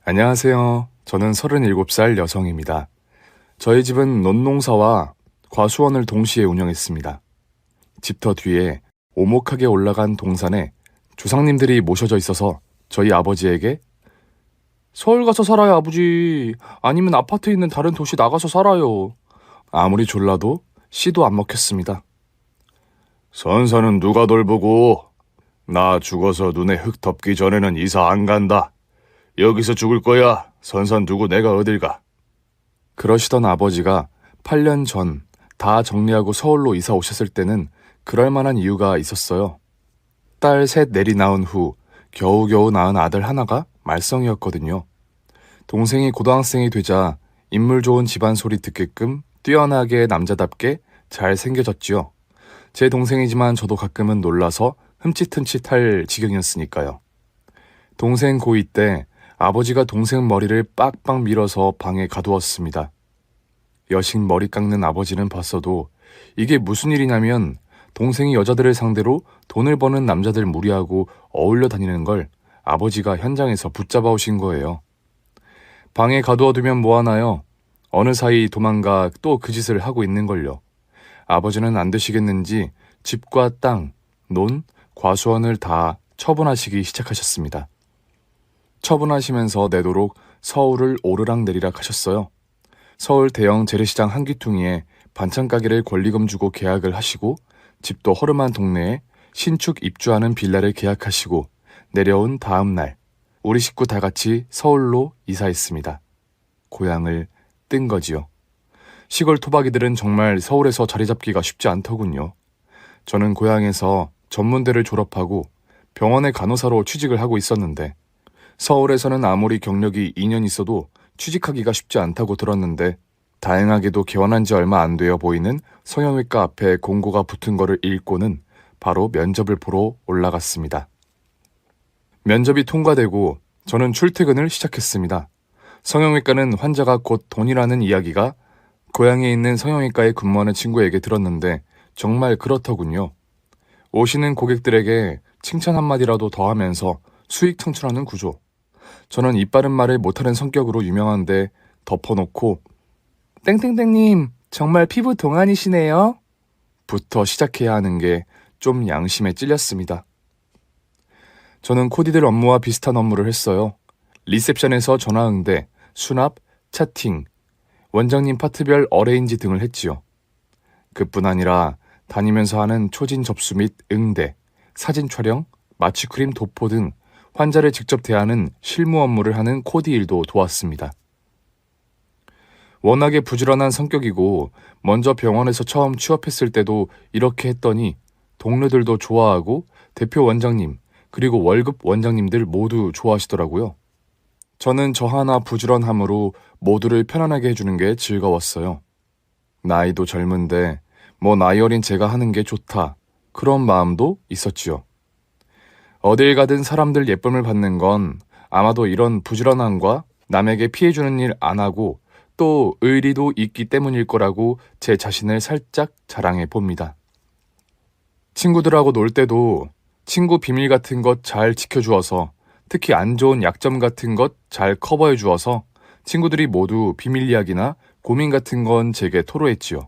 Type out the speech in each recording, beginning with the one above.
안녕하세요. 저는 37살 여성입니다. 저희 집은 논농사와 과수원을 동시에 운영했습니다. 집터 뒤에 오목하게 올라간 동산에 조상님들이 모셔져 있어서 저희 아버지에게 서울 가서 살아요, 아버지. 아니면 아파트 있는 다른 도시 나가서 살아요. 아무리 졸라도 씨도 안 먹혔습니다. 선사는 누가 돌보고? 나 죽어서 눈에 흙 덮기 전에는 이사 안 간다. 여기서 죽을 거야. 선산 두고 내가 어딜 가. 그러시던 아버지가 8년 전 다 정리하고 서울로 이사 오셨을 때는 그럴 만한 이유가 있었어요. 딸 셋 내리 낳은 후 겨우겨우 낳은 아들 하나가 말썽이었거든요. 동생이 고등학생이 되자 인물 좋은 집안 소리 듣게끔 뛰어나게 남자답게 잘 생겨졌지요. 제 동생이지만 저도 가끔은 놀라서 흠칫흠칫할 지경이었으니까요. 동생 고2 때 아버지가 동생 머리를 빡빡 밀어서 방에 가두었습니다. 여식 머리 깎는 아버지는 봤어도 이게 무슨 일이냐면 동생이 여자들을 상대로 돈을 버는 남자들 무리하고 어울려 다니는 걸 아버지가 현장에서 붙잡아 오신 거예요. 방에 가두어두면 뭐하나요? 어느 사이 도망가 또 그 짓을 하고 있는걸요. 아버지는 안 되시겠는지 집과 땅, 논, 과수원을 다 처분하시기 시작하셨습니다. 처분하시면서 내도록 서울을 오르락내리락 하셨어요. 서울 대형 재래시장 한 귀퉁이에 반찬 가게를 권리금 주고 계약을 하시고 집도 허름한 동네에 신축 입주하는 빌라를 계약하시고 내려온 다음 날 우리 식구 다 같이 서울로 이사했습니다. 고향을 뜬 거지요. 시골 토박이들은 정말 서울에서 자리 잡기가 쉽지 않더군요. 저는 고향에서 전문대를 졸업하고 병원의 간호사로 취직을 하고 있었는데 서울에서는 아무리 경력이 2년 있어도 취직하기가 쉽지 않다고 들었는데 다행하게도 개원한 지 얼마 안 되어 보이는 성형외과 앞에 공고가 붙은 거를 읽고는 바로 면접을 보러 올라갔습니다. 면접이 통과되고 저는 출퇴근을 시작했습니다. 성형외과는 환자가 곧 돈이라는 이야기가 고향에 있는 성형외과에 근무하는 친구에게 들었는데 정말 그렇더군요. 오시는 고객들에게 칭찬 한마디라도 더 하면서 수익 창출하는 구조. 저는 이빠른 말을 못하는 성격으로 유명한데 덮어놓고 땡땡땡님 정말 피부 동안이시네요. 부터 시작해야 하는 게 좀 양심에 찔렸습니다. 저는 코디들 업무와 비슷한 업무를 했어요. 리셉션에서 전화 응대, 수납, 차팅, 원장님 파트별 어레인지 등을 했지요. 그뿐 아니라 다니면서 하는 초진 접수 및 응대, 사진 촬영, 마취크림 도포 등 환자를 직접 대하는 실무 업무를 하는 코디 일도 도왔습니다. 워낙에 부지런한 성격이고 먼저 병원에서 처음 취업했을 때도 이렇게 했더니 동료들도 좋아하고 대표 원장님 그리고 월급 원장님들 모두 좋아하시더라고요. 저는 저 하나 부지런함으로 모두를 편안하게 해주는 게 즐거웠어요. 나이도 젊은데 뭐 나이 어린 제가 하는 게 좋다 그런 마음도 있었지요. 어딜 가든 사람들 예쁨을 받는 건 아마도 이런 부지런함과 남에게 피해주는 일 안 하고 또 의리도 있기 때문일 거라고 제 자신을 살짝 자랑해 봅니다. 친구들하고 놀 때도 친구 비밀 같은 것 잘 지켜주어서 특히 안 좋은 약점 같은 것 잘 커버해 주어서 친구들이 모두 비밀 이야기나 고민 같은 건 제게 토로했지요.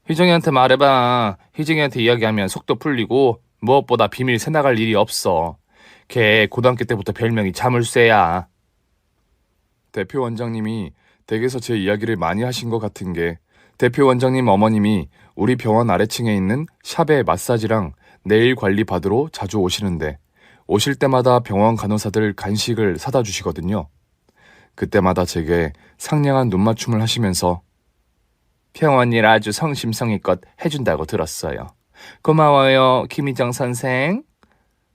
희정이한테 말해봐. 희정이한테 이야기하면 속도 풀리고 무엇보다 비밀 새나갈 일이 없어. 걔 고등학교 때부터 별명이 자물쇠야. 대표 원장님이 댁에서 제 이야기를 많이 하신 것 같은 게 대표 원장님 어머님이 우리 병원 아래층에 있는 샵에 마사지랑 네일 관리 받으러 자주 오시는데 오실 때마다 병원 간호사들 간식을 사다 주시거든요. 그때마다 제게 상냥한 눈맞춤을 하시면서 병원 일 아주 성심성의껏 해준다고 들었어요. 고마워요, 김희정 선생.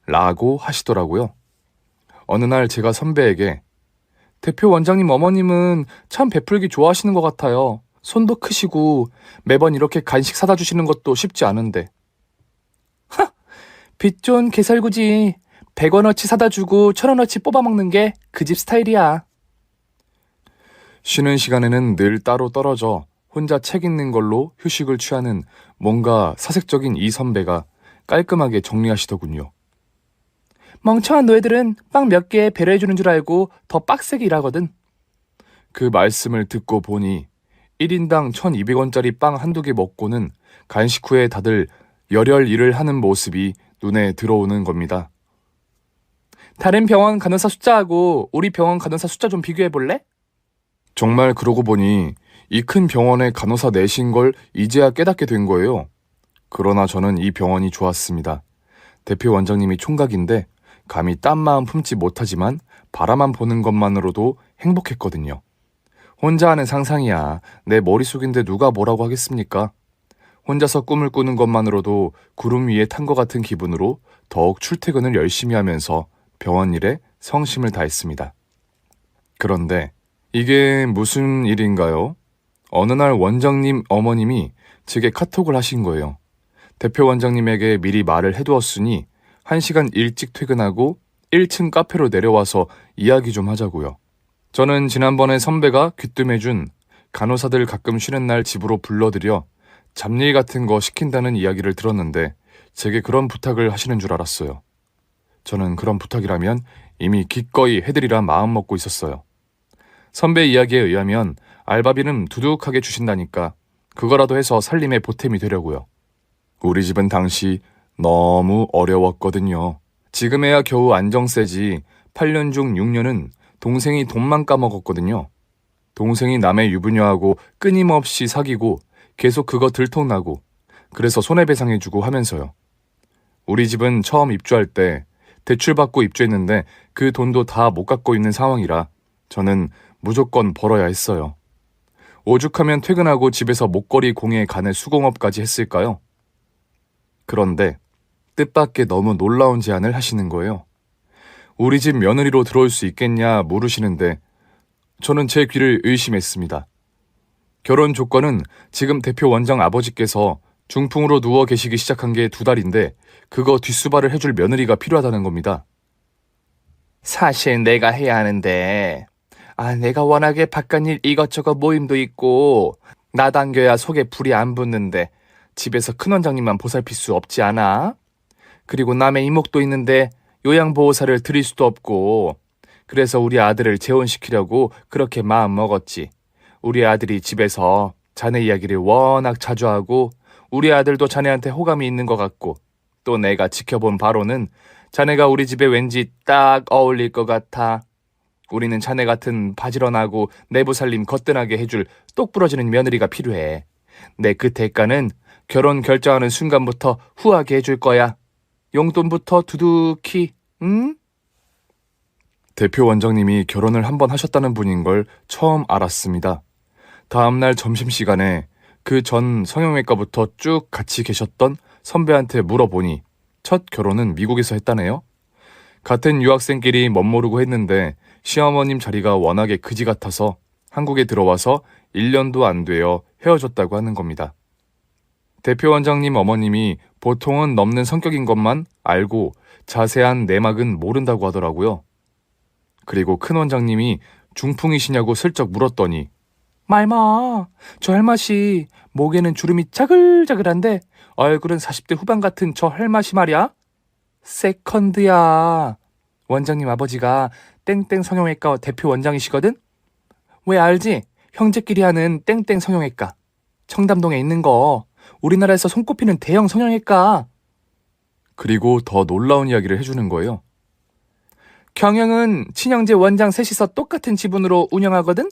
라고 하시더라고요. 어느 날 제가 선배에게 대표 원장님 어머님은 참 베풀기 좋아하시는 것 같아요. 손도 크시고 매번 이렇게 간식 사다 주시는 것도 쉽지 않은데. 빚 좋은 개설구지. 100원어치 사다 주고 1000원어치 뽑아먹는 게 그 집 스타일이야. 쉬는 시간에는 늘 따로 떨어져 혼자 책 읽는 걸로 휴식을 취하는 뭔가 사색적인 이 선배가 깔끔하게 정리하시더군요. 멍청한 노예들은 빵 몇 개에 배려해주는 줄 알고 더 빡세게 일하거든. 그 말씀을 듣고 보니 1인당 1,200원짜리 빵 한두 개 먹고는 간식 후에 다들 열혈 일을 하는 모습이 눈에 들어오는 겁니다. 다른 병원 간호사 숫자하고 우리 병원 간호사 숫자 좀 비교해 볼래? 정말 그러고 보니 이 큰 병원에 간호사 넷인 걸 이제야 깨닫게 된 거예요. 그러나 저는 이 병원이 좋았습니다. 대표 원장님이 총각인데 감히 딴 마음 품지 못하지만 바라만 보는 것만으로도 행복했거든요. 혼자 하는 상상이야. 내 머릿속인데 누가 뭐라고 하겠습니까? 혼자서 꿈을 꾸는 것만으로도 구름 위에 탄 것 같은 기분으로 더욱 출퇴근을 열심히 하면서 병원 일에 성심을 다했습니다. 그런데 이게 무슨 일인가요? 어느 날 원장님 어머님이 제게 카톡을 하신 거예요. 대표 원장님에게 미리 말을 해두었으니 1시간 일찍 퇴근하고 1층 카페로 내려와서 이야기 좀 하자고요. 저는 지난번에 선배가 귀뜸해준 간호사들 가끔 쉬는 날 집으로 불러들여 잡일 같은 거 시킨다는 이야기를 들었는데 제게 그런 부탁을 하시는 줄 알았어요. 저는 그런 부탁이라면 이미 기꺼이 해드리라 마음먹고 있었어요. 선배 이야기에 의하면 알바비는 두둑하게 주신다니까 그거라도 해서 살림에 보탬이 되려고요. 우리 집은 당시 너무 어려웠거든요. 지금에야 겨우 안정세지 8년 중 6년은 동생이 돈만 까먹었거든요. 동생이 남의 유부녀하고 끊임없이 사귀고 계속 그거 들통나고 그래서 손해배상해주고 하면서요. 우리 집은 처음 입주할 때 대출받고 입주했는데 그 돈도 다 못 갚고 있는 상황이라 저는 무조건 벌어야 했어요. 오죽하면 퇴근하고 집에서 목걸이 공예 가네 수공업까지 했을까요? 그런데 뜻밖의 너무 놀라운 제안을 하시는 거예요. 우리 집 며느리로 들어올 수 있겠냐 물으시는데 저는 제 귀를 의심했습니다. 결혼 조건은 지금 대표 원장 아버지께서 중풍으로 누워 계시기 시작한 게 2달인데 그거 뒷수발을 해줄 며느리가 필요하다는 겁니다. 사실 내가 해야 하는데 내가 워낙에 바깥일 이것저것 모임도 있고 나 당겨야 속에 불이 안 붙는데 집에서 큰 원장님만 보살필 수 없지 않아? 그리고 남의 이목도 있는데 요양보호사를 드릴 수도 없고 그래서 우리 아들을 재혼시키려고 그렇게 마음 먹었지. 우리 아들이 집에서 자네 이야기를 워낙 자주 하고 우리 아들도 자네한테 호감이 있는 것 같고 또 내가 지켜본 바로는 자네가 우리 집에 왠지 딱 어울릴 것 같아. 우리는 자네 같은 바지런하고 내부 살림 거뜬하게 해줄 똑부러지는 며느리가 필요해. 내 그 대가는 결혼 결정하는 순간부터 후하게 해줄 거야. 용돈부터 두둑히, 응? 대표 원장님이 결혼을 한번 하셨다는 분인 걸 처음 알았습니다. 다음날 점심시간에 그 전 성형외과부터 쭉 같이 계셨던 선배한테 물어보니 첫 결혼은 미국에서 했다네요. 같은 유학생끼리 멋모르고 했는데 시어머님 자리가 워낙에 그지 같아서 한국에 들어와서 1년도 안 되어 헤어졌다고 하는 겁니다. 대표 원장님 어머님이 보통은 넘는 성격인 것만 알고 자세한 내막은 모른다고 하더라고요. 그리고 큰 원장님이 중풍이시냐고 슬쩍 물었더니 말마, 저 할맛이 목에는 주름이 짜글짜글한데 얼굴은 40대 후반 같은 저 할맛이 말이야. 세컨드야. 원장님 아버지가 땡땡 성형외과 대표 원장이시거든? 왜 알지? 형제끼리 하는 땡땡 성형외과. 청담동에 있는 거. 우리나라에서 손꼽히는 대형 성형외과. 그리고 더 놀라운 이야기를 해주는 거예요. 경영은 친형제 원장 셋이서 똑같은 지분으로 운영하거든?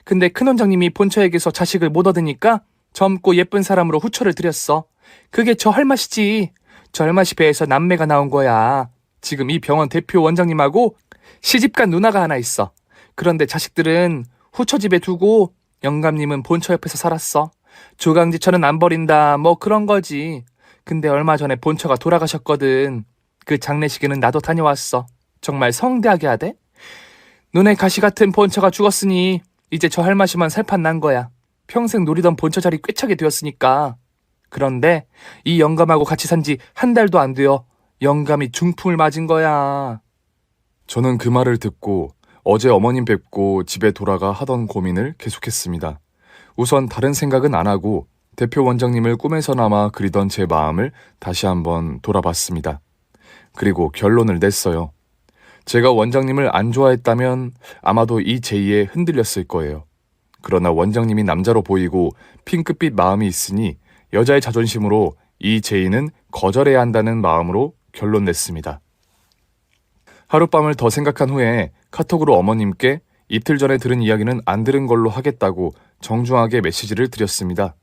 근데 큰 원장님이 본처에게서 자식을 못 얻으니까 젊고 예쁜 사람으로 후처를 드렸어. 그게 저 할맛이지. 저 할맛이 배에서 남매가 나온 거야. 지금 이 병원 대표 원장님하고 시집간 누나가 하나 있어. 그런데 자식들은 후처 집에 두고 영감님은 본처 옆에서 살았어. 조강지처는 안 버린다 뭐 그런 거지. 근데 얼마 전에 본처가 돌아가셨거든. 그 장례식에는 나도 다녀왔어. 정말 성대하게 하대. 눈에 가시 같은 본처가 죽었으니 이제 저 할맛이만 살판 난 거야. 평생 노리던 본처 자리 꿰차게 되었으니까. 그런데 이 영감하고 같이 산 지 1달도 안 되어 영감이 중풍을 맞은 거야. 저는 그 말을 듣고 어제 어머님 뵙고 집에 돌아가 하던 고민을 계속했습니다. 우선 다른 생각은 안 하고 대표 원장님을 꿈에서나마 그리던 제 마음을 다시 한번 돌아봤습니다. 그리고 결론을 냈어요. 제가 원장님을 안 좋아했다면 아마도 이 제의에 흔들렸을 거예요. 그러나 원장님이 남자로 보이고 핑크빛 마음이 있으니 여자의 자존심으로 이 제의는 거절해야 한다는 마음으로 결론 냈습니다. 하룻밤을 더 생각한 후에 카톡으로 어머님께 이틀 전에 들은 이야기는 안 들은 걸로 하겠다고 정중하게 메시지를 드렸습니다.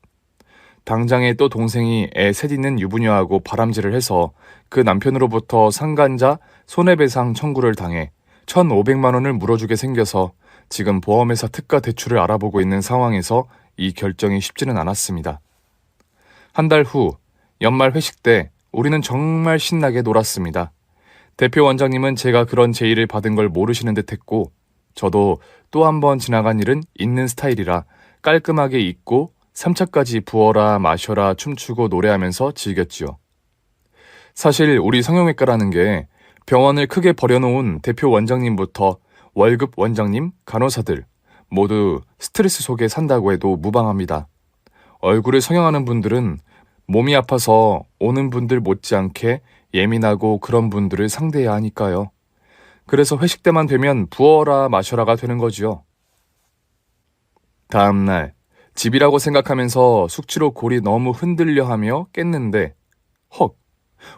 당장에 또 동생이 애 셋 있는 유부녀하고 바람질을 해서 그 남편으로부터 상간자 손해배상 청구를 당해 1,500만 원을 물어주게 생겨서 지금 보험회사 특가 대출을 알아보고 있는 상황에서 이 결정이 쉽지는 않았습니다. 한 달 후 연말 회식 때 우리는 정말 신나게 놀았습니다. 대표 원장님은 제가 그런 제의를 받은 걸 모르시는 듯 했고 저도 또 한 번 지나간 일은 있는 스타일이라 깔끔하게 잊고 3차까지 부어라 마셔라 춤추고 노래하면서 즐겼지요. 사실 우리 성형외과라는 게 병원을 크게 벌여놓은 대표 원장님부터 월급 원장님, 간호사들 모두 스트레스 속에 산다고 해도 무방합니다. 얼굴을 성형하는 분들은 몸이 아파서 오는 분들 못지않게 예민하고 그런 분들을 상대해야 하니까요. 그래서 회식 때만 되면 부어라 마셔라가 되는 거지요. 다음날 집이라고 생각하면서 숙취로 골이 너무 흔들려 하며 깼는데 헉!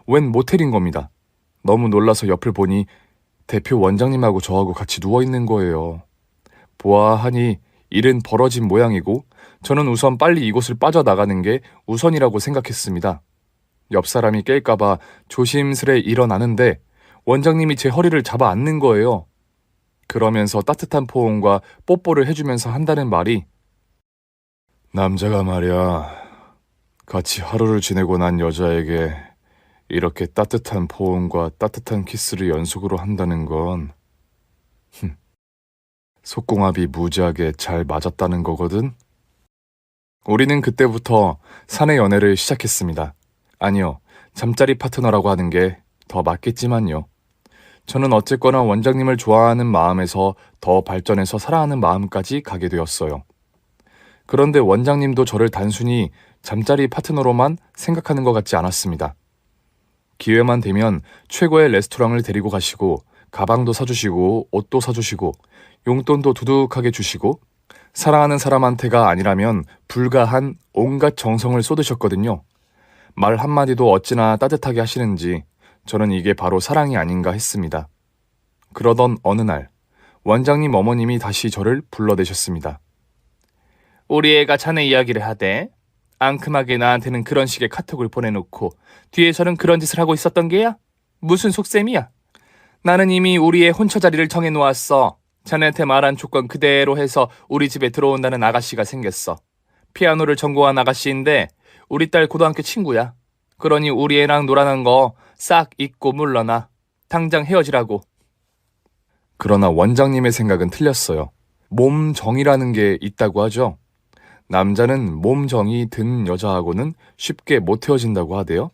웬 모텔인 겁니다. 너무 놀라서 옆을 보니 대표 원장님하고 저하고 같이 누워있는 거예요. 보아하니 일은 벌어진 모양이고 저는 우선 빨리 이곳을 빠져나가는 게 우선이라고 생각했습니다. 옆 사람이 깰까봐 조심스레 일어나는데 원장님이 제 허리를 잡아 안는 거예요. 그러면서 따뜻한 포옹과 뽀뽀를 해주면서 한다는 말이 남자가 말이야, 같이 하루를 지내고 난 여자에게 이렇게 따뜻한 포옹과 따뜻한 키스를 연속으로 한다는 건 속궁합이 무지하게 잘 맞았다는 거거든? 우리는 그때부터 사내 연애를 시작했습니다. 아니요, 잠자리 파트너라고 하는 게 더 맞겠지만요. 저는 어쨌거나 원장님을 좋아하는 마음에서 더 발전해서 사랑하는 마음까지 가게 되었어요. 그런데 원장님도 저를 단순히 잠자리 파트너로만 생각하는 것 같지 않았습니다. 기회만 되면 최고의 레스토랑을 데리고 가시고 가방도 사주시고 옷도 사주시고 용돈도 두둑하게 주시고 사랑하는 사람한테가 아니라면 불가한 온갖 정성을 쏟으셨거든요. 말 한마디도 어찌나 따뜻하게 하시는지 저는 이게 바로 사랑이 아닌가 했습니다. 그러던 어느 날 원장님 어머님이 다시 저를 불러내셨습니다. 우리 애가 자네 이야기를 하대. 앙큼하게 나한테는 그런 식의 카톡을 보내놓고 뒤에서는 그런 짓을 하고 있었던 게야? 무슨 속셈이야? 나는 이미 우리 애 혼처 자리를 정해놓았어. 자네한테 말한 조건 그대로 해서 우리 집에 들어온다는 아가씨가 생겼어. 피아노를 전공한 아가씨인데 우리 딸 고등학교 친구야. 그러니 우리 애랑 놀아난 거 싹 잊고 물러나. 당장 헤어지라고. 그러나 원장님의 생각은 틀렸어요. 몸정이라는 게 있다고 하죠. 남자는 몸정이 든 여자하고는 쉽게 못 헤어진다고 하대요.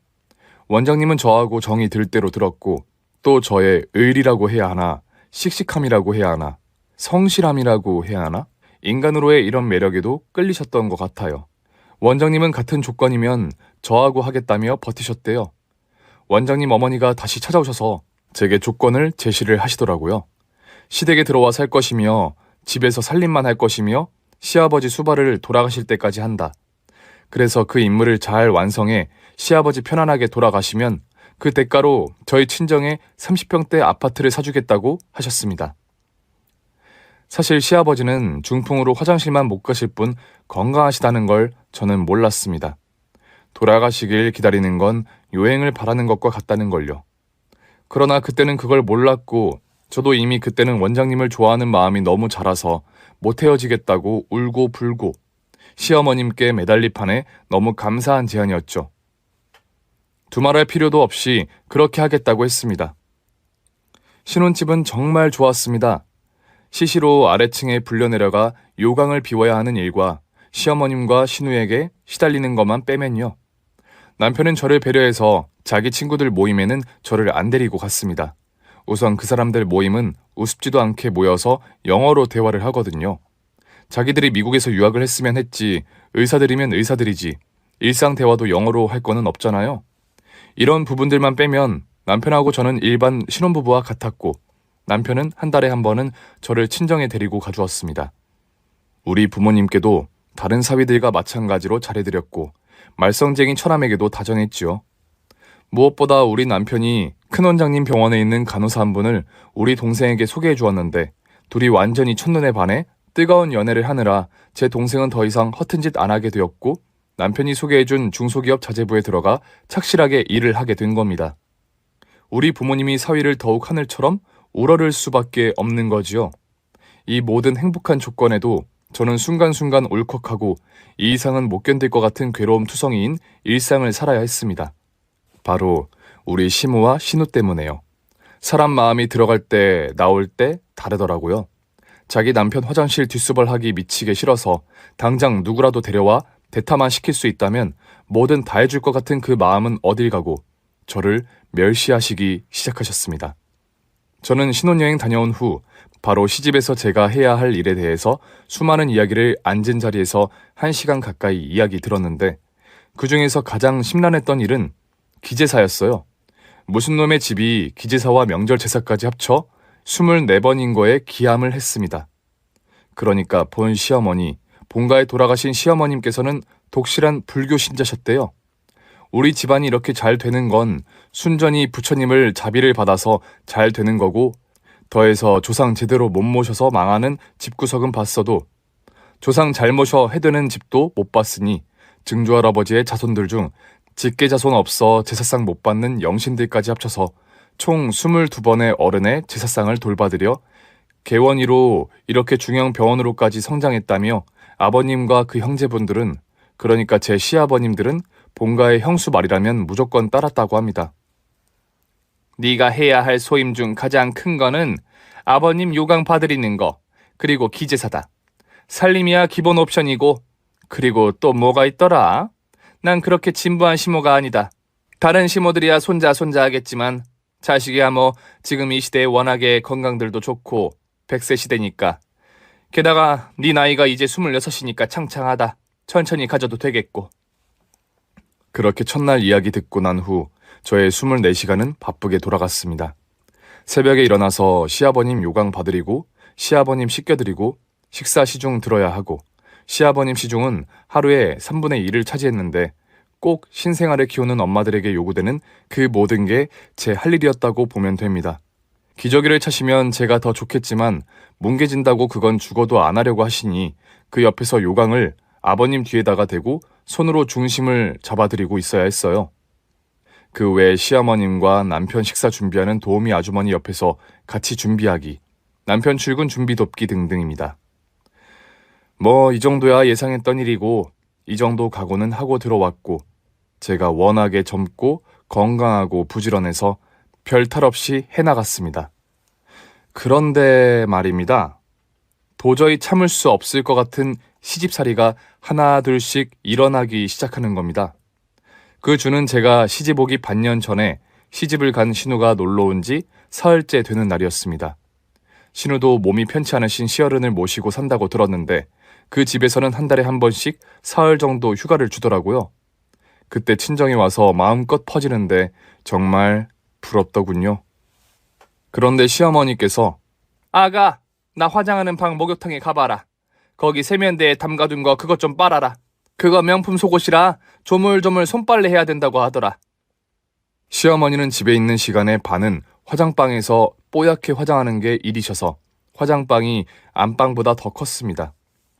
원장님은 저하고 정이 들 대로 들었고 또 저의 의리라고 해야 하나, 씩씩함이라고 해야 하나, 성실함이라고 해야 하나, 인간으로의 이런 매력에도 끌리셨던 것 같아요. 원장님은 같은 조건이면 저하고 하겠다며 버티셨대요. 원장님 어머니가 다시 찾아오셔서 제게 조건을 제시를 하시더라고요. 시댁에 들어와 살 것이며 집에서 살림만 할 것이며 시아버지 수발을 돌아가실 때까지 한다. 그래서 그 임무를 잘 완성해 시아버지 편안하게 돌아가시면 그 대가로 저희 친정에 30평대 아파트를 사주겠다고 하셨습니다. 사실 시아버지는 중풍으로 화장실만 못 가실 뿐 건강하시다는 걸 저는 몰랐습니다. 돌아가시길 기다리는 건 요행을 바라는 것과 같다는 걸요. 그러나 그때는 그걸 몰랐고 저도 이미 그때는 원장님을 좋아하는 마음이 너무 자라서 못 헤어지겠다고 울고 불고 시어머님께 매달릴 판에 너무 감사한 제안이었죠. 두말할 필요도 없이 그렇게 하겠다고 했습니다. 신혼집은 정말 좋았습니다. 시시로 아래층에 불려내려가 요강을 비워야 하는 일과 시어머님과 신우에게 시달리는 것만 빼면요. 남편은 저를 배려해서 자기 친구들 모임에는 저를 안 데리고 갔습니다. 우선 그 사람들 모임은 우습지도 않게 모여서 영어로 대화를 하거든요. 자기들이 미국에서 유학을 했으면 했지 의사들이면 의사들이지 일상 대화도 영어로 할 거는 없잖아요. 이런 부분들만 빼면 남편하고 저는 일반 신혼부부와 같았고 남편은 한 달에 한 번은 저를 친정에 데리고 가주었습니다. 우리 부모님께도 다른 사위들과 마찬가지로 잘해드렸고 말썽쟁이 처남에게도 다정했지요. 무엇보다 우리 남편이 큰원장님 병원에 있는 간호사 한 분을 우리 동생에게 소개해 주었는데 둘이 완전히 첫눈에 반해 뜨거운 연애를 하느라 제 동생은 더 이상 허튼 짓 안 하게 되었고 남편이 소개해준 중소기업 자재부에 들어가 착실하게 일을 하게 된 겁니다. 우리 부모님이 사위를 더욱 하늘처럼 우러를 수밖에 없는 거지요. 이 모든 행복한 조건에도 저는 순간순간 울컥하고 이 이상은 못 견딜 것 같은 괴로움 투성이인 일상을 살아야 했습니다. 바로 우리 시무와 신우 때문에요. 사람 마음이 들어갈 때 나올 때 다르더라고요. 자기 남편 화장실 뒷수발하기 미치게 싫어서 당장 누구라도 데려와 대타만 시킬 수 있다면 뭐든 다 해줄 것 같은 그 마음은 어딜 가고 저를 멸시하시기 시작하셨습니다. 저는 신혼여행 다녀온 후 바로 시집에서 제가 해야 할 일에 대해서 수많은 이야기를 앉은 자리에서 1시간 가까이 이야기 들었는데 그 중에서 가장 심란했던 일은 기제사였어요. 무슨 놈의 집이 기제사와 명절 제사까지 합쳐 24번인 거에 기함을 했습니다. 그러니까 본 시어머니, 본가에 돌아가신 시어머님께서는 독실한 불교 신자셨대요. 우리 집안이 이렇게 잘 되는 건 순전히 부처님을 자비를 받아서 잘 되는 거고 더해서 조상 제대로 못 모셔서 망하는 집구석은 봤어도 조상 잘 모셔 해드는 집도 못 봤으니 증조할아버지의 자손들 중 직계 자손 없어 제사상 못 받는 영신들까지 합쳐서 총 22번의 어른의 제사상을 돌봐드려 개원이로 이렇게 중형 병원으로까지 성장했다며 아버님과 그 형제분들은 그러니까 제 시아버님들은 본가의 형수 말이라면 무조건 따랐다고 합니다. 네가 해야 할 소임 중 가장 큰 거는 아버님 요강 봐드리는 거, 그리고 기제사다. 살림이야 기본 옵션이고, 그리고 또 뭐가 있더라? 난 그렇게 진부한 시모가 아니다. 다른 시모들이야 손자 하겠지만 자식이야 뭐 지금 이 시대에 워낙에 건강들도 좋고 100세 시대니까. 게다가 네 나이가 이제 26이니까 창창하다. 천천히 가져도 되겠고. 그렇게 첫날 이야기 듣고 난 후 저의 24시간은 바쁘게 돌아갔습니다. 새벽에 일어나서 시아버님 요강 봐드리고 시아버님 씻겨드리고 식사 시중 들어야 하고 시아버님 시중은 하루에 3분의 1을 차지했는데 꼭 신생아를 키우는 엄마들에게 요구되는 그 모든 게 제 할 일이었다고 보면 됩니다. 기저귀를 차시면 제가 더 좋겠지만 뭉개진다고 그건 죽어도 안 하려고 하시니 그 옆에서 요강을 아버님 뒤에다가 대고 손으로 중심을 잡아드리고 있어야 했어요. 그 외에 시어머님과 남편 식사 준비하는 도우미 아주머니 옆에서 같이 준비하기, 남편 출근 준비 돕기 등등입니다. 뭐 이 정도야 예상했던 일이고 이 정도 각오는 하고 들어왔고 제가 워낙에 젊고 건강하고 부지런해서 별 탈 없이 해나갔습니다. 그런데 말입니다. 도저히 참을 수 없을 것 같은 시집살이가 하나 둘씩 일어나기 시작하는 겁니다. 그 주는 제가 시집 오기 반년 전에 시집을 간 신우가 놀러 온 지 사흘째 되는 날이었습니다. 신우도 몸이 편치 않으신 시어른을 모시고 산다고 들었는데 그 집에서는 한 달에 한 번씩 사흘 정도 휴가를 주더라고요. 그때 친정에 와서 마음껏 퍼지는데 정말 부럽더군요. 그런데 시어머니께서 아가, 나 화장하는 방 목욕탕에 가봐라. 거기 세면대에 담가둔 거 그것 좀 빨아라. 그거 명품 속옷이라 조물조물 손빨래 해야 된다고 하더라. 시어머니는 집에 있는 시간의 반은 화장방에서 뽀얗게 화장하는 게 일이셔서 화장방이 안방보다 더 컸습니다.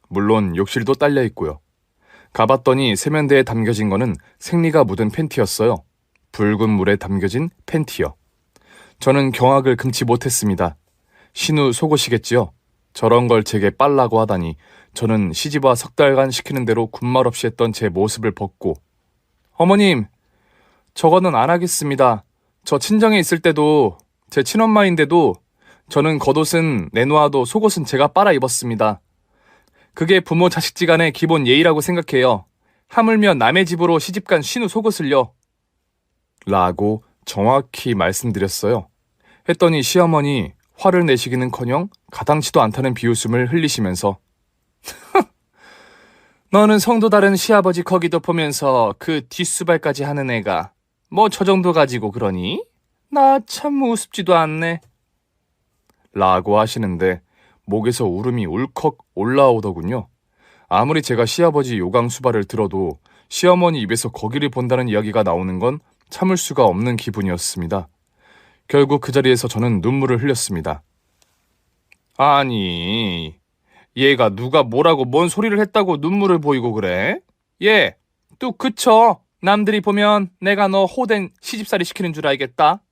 물론 욕실도 딸려 있고요. 가봤더니 세면대에 담겨진 거는 생리가 묻은 팬티였어요. 붉은 물에 담겨진 팬티요. 저는 경악을 금치 못했습니다. 신우 속옷이겠지요. 저런 걸 제게 빨라고 하다니 저는 시집와 석 달간 시키는 대로 군말 없이 했던 제 모습을 벗고 어머님, 저거는 안 하겠습니다. 저 친정에 있을 때도 제 친엄마인데도 저는 겉옷은 내놓아도 속옷은 제가 빨아 입었습니다. 그게 부모 자식지간의 기본 예의라고 생각해요. 하물며 남의 집으로 시집간 신우 속옷을요. 라고 정확히 말씀드렸어요. 했더니 시어머니 화를 내시기는커녕 가당치도 않다는 비웃음을 흘리시면서 너는 성도 다른 시아버지 거기도 보면서 그 뒷수발까지 하는 애가 뭐 저 정도 가지고 그러니? 나 참 우습지도 않네. 라고 하시는데 목에서 울음이 울컥 올라오더군요. 아무리 제가 시아버지 요강수발을 들어도 시어머니 입에서 거기를 본다는 이야기가 나오는 건 참을 수가 없는 기분이었습니다. 결국 그 자리에서 저는 눈물을 흘렸습니다. 아니, 얘가 누가 뭐라고 뭔 소리를 했다고 눈물을 보이고 그래? 얘, 뚝 그쳐. 남들이 보면 내가 너 호된 시집살이 시키는 줄 알겠다.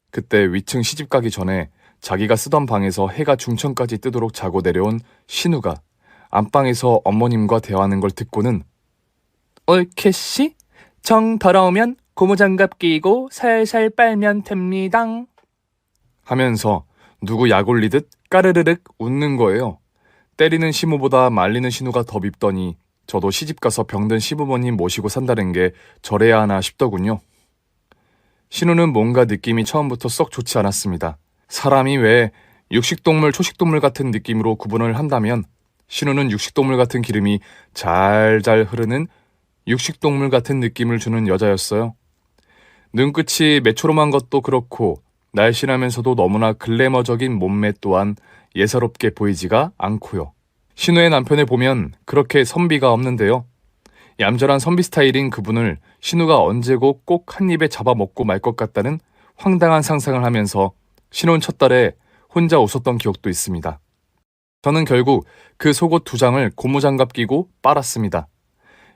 그때 위층 시집 가기 전에 자기가 쓰던 방에서 해가 중천까지 뜨도록 자고 내려온 신우가 안방에서 어머님과 대화하는 걸 듣고는 옳겠시? 정 더러우면 고무장갑 끼고 살살 빨면 됩니다. 하면서 누구 약 올리듯 까르르륵 웃는 거예요. 때리는 시모보다 말리는 신우가 더 밉더니 저도 시집가서 병든 시부모님 모시고 산다는 게 저래야 하나 싶더군요. 신우는 뭔가 느낌이 처음부터 썩 좋지 않았습니다. 사람이 왜 육식동물, 초식동물 같은 느낌으로 구분을 한다면 신우는 육식동물 같은 기름이 잘잘 흐르는 육식동물 같은 느낌을 주는 여자였어요. 눈끝이 매초롬한 것도 그렇고 날씬하면서도 너무나 글래머적인 몸매 또한 예사롭게 보이지가 않고요. 신우의 남편을 보면 그렇게 선비가 없는데요. 얌전한 선비 스타일인 그분을 신우가 언제고 꼭 한 입에 잡아먹고 말 것 같다는 황당한 상상을 하면서 신혼 첫 달에 혼자 웃었던 기억도 있습니다. 저는 결국 그 속옷 2장을 고무장갑 끼고 빨았습니다.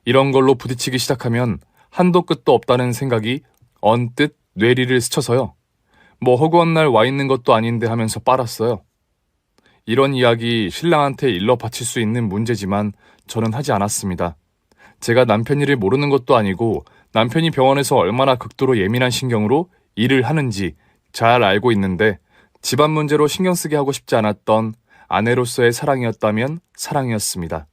이런 걸로 부딪히기 시작하면 한도 끝도 없다는 생각이 언뜻 뇌리를 스쳐서요. 뭐 허구한 날 와 있는 것도 아닌데 하면서 빨았어요. 이런 이야기 신랑한테 일러 바칠 수 있는 문제지만 저는 하지 않았습니다. 제가 남편 일을 모르는 것도 아니고 남편이 병원에서 얼마나 극도로 예민한 신경으로 일을 하는지 잘 알고 있는데 집안 문제로 신경 쓰게 하고 싶지 않았던 아내로서의 사랑이었다면 사랑이었습니다.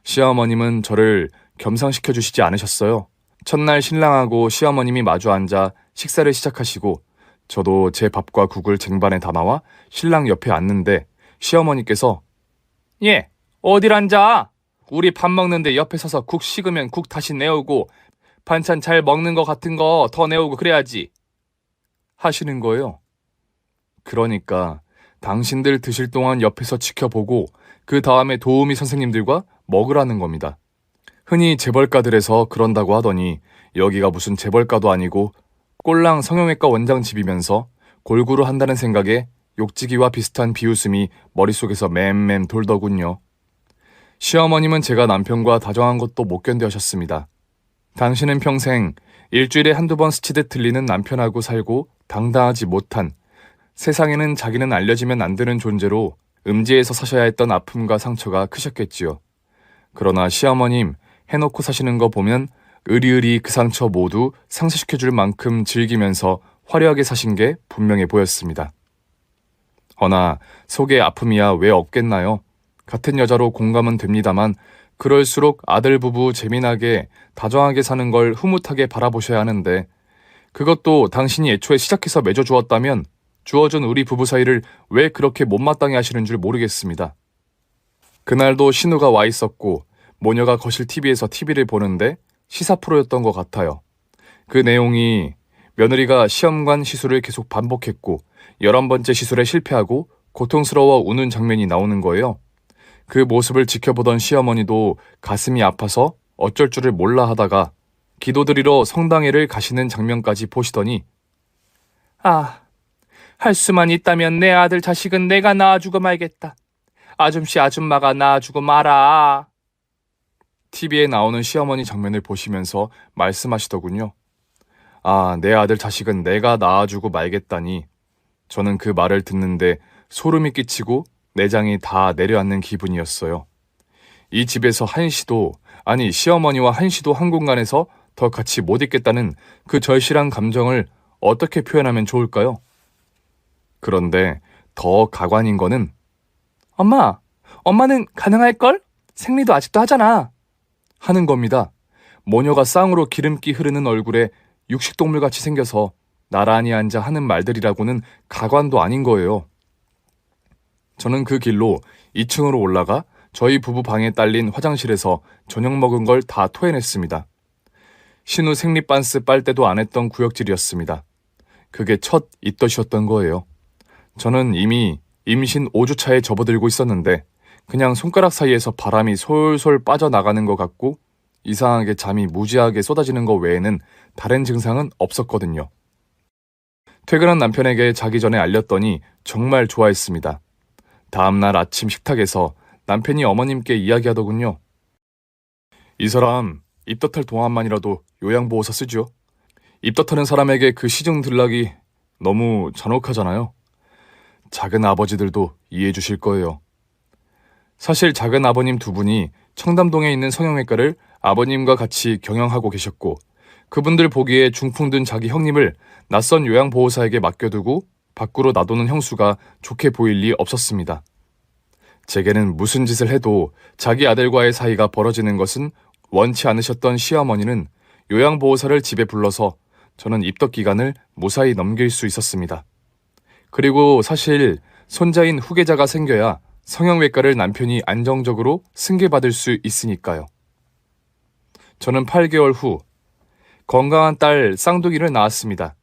시어머님은 저를 겸상시켜 주시지 않으셨어요. 첫날 신랑하고 시어머님이 마주 앉아 식사를 시작하시고 저도 제 밥과 국을 쟁반에 담아와 신랑 옆에 앉는데 시어머니께서 예, 어딜 앉아? 우리 밥 먹는데 옆에 서서 국 식으면 국 다시 내오고 반찬 잘 먹는 거 같은 거 더 내오고 그래야지. 하시는 거예요. 그러니까 당신들 드실 동안 옆에서 지켜보고 그 다음에 도우미 선생님들과 먹으라는 겁니다. 흔히 재벌가들에서 그런다고 하더니 여기가 무슨 재벌가도 아니고 꼴랑 성형외과 원장 집이면서 골고루 한다는 생각에 욕지기와 비슷한 비웃음이 머릿속에서 맴맴 돌더군요. 시어머님은 제가 남편과 다정한 것도 못 견뎌 하셨습니다. 당신은 평생 일주일에 한두 번 스치듯 들리는 남편하고 살고 당당하지 못한, 세상에는 자기는 알려지면 안 되는 존재로 음지에서 사셔야 했던 아픔과 상처가 크셨겠지요. 그러나 시어머님 해놓고 사시는 거 보면 으리으리 그 상처 모두 상쇄시켜줄 만큼 즐기면서 화려하게 사신 게 분명해 보였습니다. 허나 속에 아픔이야 왜 없겠나요? 같은 여자로 공감은 됩니다만 그럴수록 아들 부부 재미나게 다정하게 사는 걸 흐뭇하게 바라보셔야 하는데 그것도 당신이 애초에 시작해서 맺어주었다면 주어준 우리 부부 사이를 왜 그렇게 못마땅해 하시는 줄 모르겠습니다. 그날도 신우가 와 있었고 모녀가 거실 TV에서 TV를 보는데 시사 프로였던 것 같아요. 그 내용이 며느리가 시험관 시술을 계속 반복했고 11번째 시술에 실패하고 고통스러워 우는 장면이 나오는 거예요. 그 모습을 지켜보던 시어머니도 가슴이 아파서 어쩔 줄을 몰라 하다가 기도드리러 성당에를 가시는 장면까지 보시더니 아, 할 수만 있다면 내 아들 자식은 내가 낳아주고 말겠다. 아줌씨 아줌마가 낳아주고 마라. TV에 나오는 시어머니 장면을 보시면서 말씀하시더군요. 아, 내 아들 자식은 내가 낳아주고 말겠다니. 저는 그 말을 듣는데 소름이 끼치고 내장이 다 내려앉는 기분이었어요. 이 집에서 한시도, 아니 시어머니와 한시도 한 공간에서 더 같이 못 있겠다는 그 절실한 감정을 어떻게 표현하면 좋을까요? 그런데 더 가관인 거는 엄마는 가능할걸? 생리도 아직도 하잖아. 하는 겁니다. 모녀가 쌍으로 기름기 흐르는 얼굴에 육식동물같이 생겨서 나란히 앉아 하는 말들이라고는 가관도 아닌 거예요. 저는 그 길로 2층으로 올라가 저희 부부 방에 딸린 화장실에서 저녁 먹은 걸 다 토해냈습니다. 신우 생리반스 빨 때도 안 했던 구역질이었습니다. 그게 첫 입덧이었던 거예요. 저는 이미 임신 5주차에 접어들고 있었는데 그냥 손가락 사이에서 바람이 솔솔 빠져나가는 것 같고 이상하게 잠이 무지하게 쏟아지는 것 외에는 다른 증상은 없었거든요. 퇴근한 남편에게 자기 전에 알렸더니 정말 좋아했습니다. 다음날 아침 식탁에서 남편이 어머님께 이야기하더군요. 이 사람 입덧할 동안만이라도 요양보호사 쓰죠. 입덧하는 사람에게 그 시중 들락이 너무 잔혹하잖아요. 작은 아버지들도 이해해 주실 거예요. 사실 작은 아버님 두 분이 청담동에 있는 성형외과를 아버님과 같이 경영하고 계셨고 그분들 보기에 중풍 든 자기 형님을 낯선 요양보호사에게 맡겨두고 밖으로 놔두는 형수가 좋게 보일 리 없었습니다. 제게는 무슨 짓을 해도 자기 아들과의 사이가 벌어지는 것은 원치 않으셨던 시어머니는 요양보호사를 집에 불러서 저는 입덧 기간을 무사히 넘길 수 있었습니다. 그리고 사실 손자인 후계자가 생겨야 성형외과를 남편이 안정적으로 승계받을 수 있으니까요. 저는 8개월 후 건강한 딸 쌍둥이를 낳았습니다.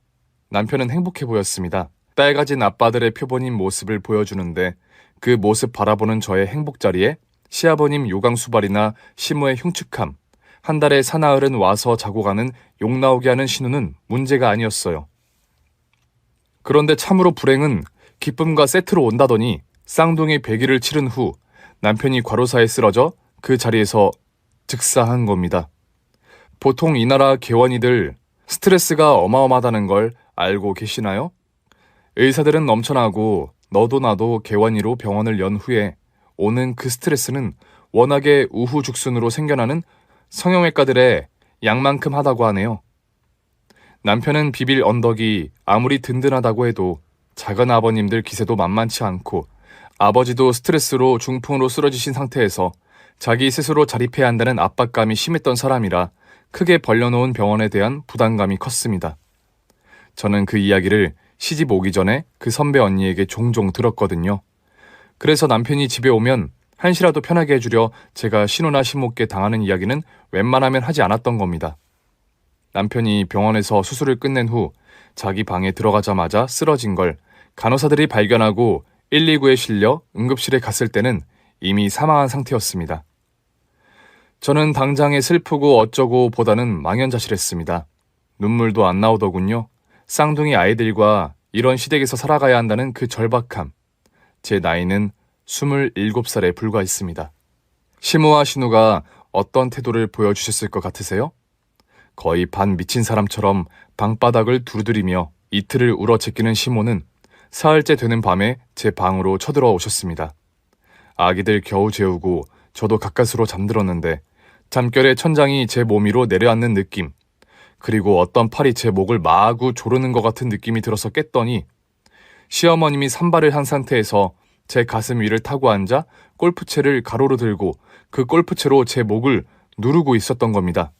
남편은 행복해 보였습니다. 딸 가진 아빠들의 표본인 모습을 보여주는데 그 모습 바라보는 저의 행복 자리에 시아버님 요강수발이나 시모의 흉측함, 한 달에 사나흘은 와서 자고 가는 욕 나오게 하는 신우는 문제가 아니었어요. 그런데 참으로 불행은 기쁨과 세트로 온다더니 쌍둥이 100일을 치른 후 남편이 과로사에 쓰러져 그 자리에서 즉사한 겁니다. 보통 이 나라 개원이들 스트레스가 어마어마하다는 걸 알고 계시나요? 의사들은 넘쳐나고 너도 나도 개원이로 병원을 연 후에 오는 그 스트레스는 워낙에 우후죽순으로 생겨나는 성형외과들의 약만큼 하다고 하네요. 남편은 비빌 언덕이 아무리 든든하다고 해도 작은 아버님들 기세도 만만치 않고 아버지도 스트레스로 중풍으로 쓰러지신 상태에서 자기 스스로 자립해야 한다는 압박감이 심했던 사람이라 크게 벌려놓은 병원에 대한 부담감이 컸습니다. 저는 그 이야기를 시집 오기 전에 그 선배 언니에게 종종 들었거든요. 그래서 남편이 집에 오면 한시라도 편하게 해주려 제가 신우나 신모께 당하는 이야기는 웬만하면 하지 않았던 겁니다. 남편이 병원에서 수술을 끝낸 후 자기 방에 들어가자마자 쓰러진 걸 간호사들이 발견하고 119에 실려 응급실에 갔을 때는 이미 사망한 상태였습니다. 저는 당장에 슬프고 어쩌고 보다는 망연자실했습니다. 눈물도 안 나오더군요. 쌍둥이 아이들과 이런 시댁에서 살아가야 한다는 그 절박함. 제 나이는 27살에 불과했습니다. 시모와 신우가 어떤 태도를 보여주셨을 것 같으세요? 거의 반 미친 사람처럼 방바닥을 두드리며 이틀을 울어 제끼는 시모는 사흘째 되는 밤에 제 방으로 쳐들어 오셨습니다. 아기들 겨우 재우고 저도 가까스로 잠들었는데 잠결에 천장이 제 몸 위로 내려앉는 느낌, 그리고 어떤 팔이 제 목을 마구 조르는 것 같은 느낌이 들어서 깼더니 시어머님이 산발을 한 상태에서 제 가슴 위를 타고 앉아 골프채를 가로로 들고 그 골프채로 제 목을 누르고 있었던 겁니다.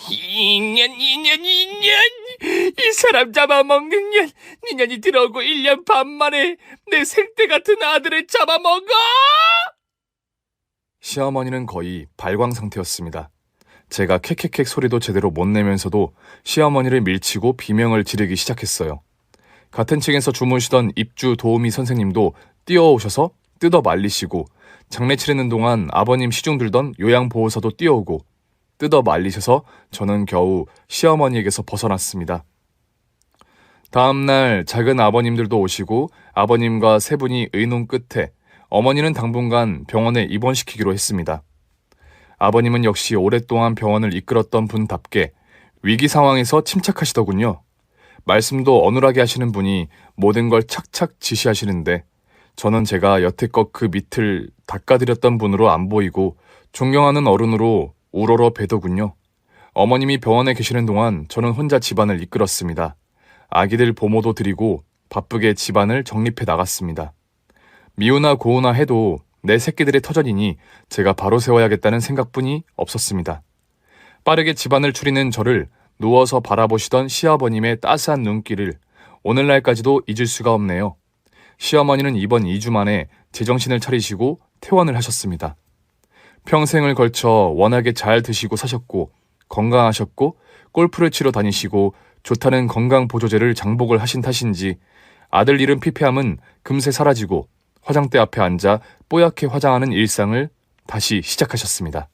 인연 이 사람 잡아먹는 년 니년이 들어오고 1년 반 만에 내 생떼 같은 아들을 잡아먹어. 시어머니는 거의 발광 상태였습니다. 제가 캑캑캑 소리도 제대로 못 내면서도 시어머니를 밀치고 비명을 지르기 시작했어요. 같은 층에서 주무시던 입주 도우미 선생님도 뛰어오셔서 뜯어 말리시고 장례 치르는 동안 아버님 시중 들던 요양보호사도 뛰어오고 뜯어 말리셔서 저는 겨우 시어머니에게서 벗어났습니다. 다음날 작은 아버님들도 오시고 아버님과 세 분이 의논 끝에 어머니는 당분간 병원에 입원시키기로 했습니다. 아버님은 역시 오랫동안 병원을 이끌었던 분답게 위기 상황에서 침착하시더군요. 말씀도 어눌하게 하시는 분이 모든 걸 착착 지시하시는데 저는 제가 여태껏 그 밑을 닦아드렸던 분으로 안 보이고 존경하는 어른으로 우러러 뵈더군요. 어머님이 병원에 계시는 동안 저는 혼자 집안을 이끌었습니다. 아기들 보모도 드리고 바쁘게 집안을 정립해 나갔습니다. 미우나 고우나 해도 내 새끼들의 터전이니 제가 바로 세워야겠다는 생각뿐이 없었습니다. 빠르게 집안을 추리는 저를 누워서 바라보시던 시아버님의 따스한 눈길을 오늘날까지도 잊을 수가 없네요. 시어머니는 이번 2주 만에 제정신을 차리시고 퇴원을 하셨습니다. 평생을 걸쳐 워낙에 잘 드시고 사셨고 건강하셨고 골프를 치러 다니시고 좋다는 건강보조제를 장복을 하신 탓인지 아들 잃은 피폐함은 금세 사라지고 화장대 앞에 앉아 뽀얗게 화장하는 일상을 다시 시작하셨습니다.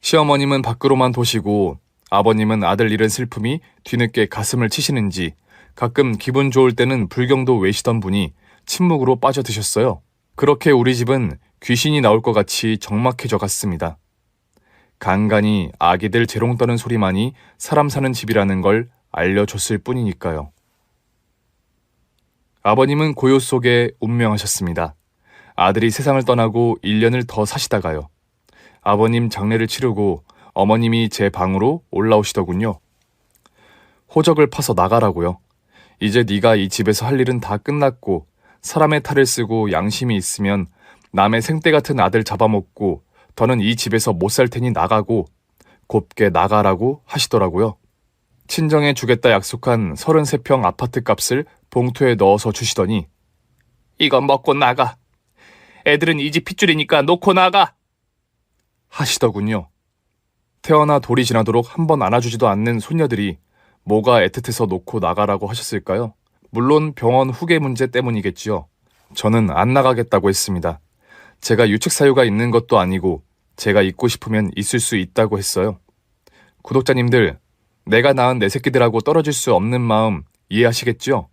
시어머님은 밖으로만 도시고 아버님은 아들 잃은 슬픔이 뒤늦게 가슴을 치시는지 가끔 기분 좋을 때는 불경도 외시던 분이 침묵으로 빠져드셨어요. 그렇게 우리 집은 귀신이 나올 것 같이 적막해져 갔습니다. 간간히 아기들 재롱 떠는 소리만이 사람 사는 집이라는 걸 알려줬을 뿐이니까요. 아버님은 고요 속에 운명하셨습니다. 아들이 세상을 떠나고 1년을 더 사시다가요. 아버님 장례를 치르고 어머님이 제 방으로 올라오시더군요. 호적을 파서 나가라고요. 이제 네가 이 집에서 할 일은 다 끝났고 사람의 탈을 쓰고 양심이 있으면 남의 생떼 같은 아들 잡아먹고 더는 이 집에서 못 살 테니 나가고 곱게 나가라고 하시더라고요. 친정에 주겠다 약속한 33평 아파트 값을 봉투에 넣어서 주시더니 이건 먹고 나가. 애들은 이 집 핏줄이니까 놓고 나가. 하시더군요. 태어나 돌이 지나도록 한 번 안아주지도 않는 손녀들이 뭐가 애틋해서 놓고 나가라고 하셨을까요? 물론 병원 후계 문제 때문이겠지요. 저는 안 나가겠다고 했습니다. 제가 유책사유가 있는 것도 아니고 제가 있고 싶으면 있을 수 있다고 했어요. 구독자님들, 내가 낳은 내 새끼들하고 떨어질 수 없는 마음 이해하시겠죠?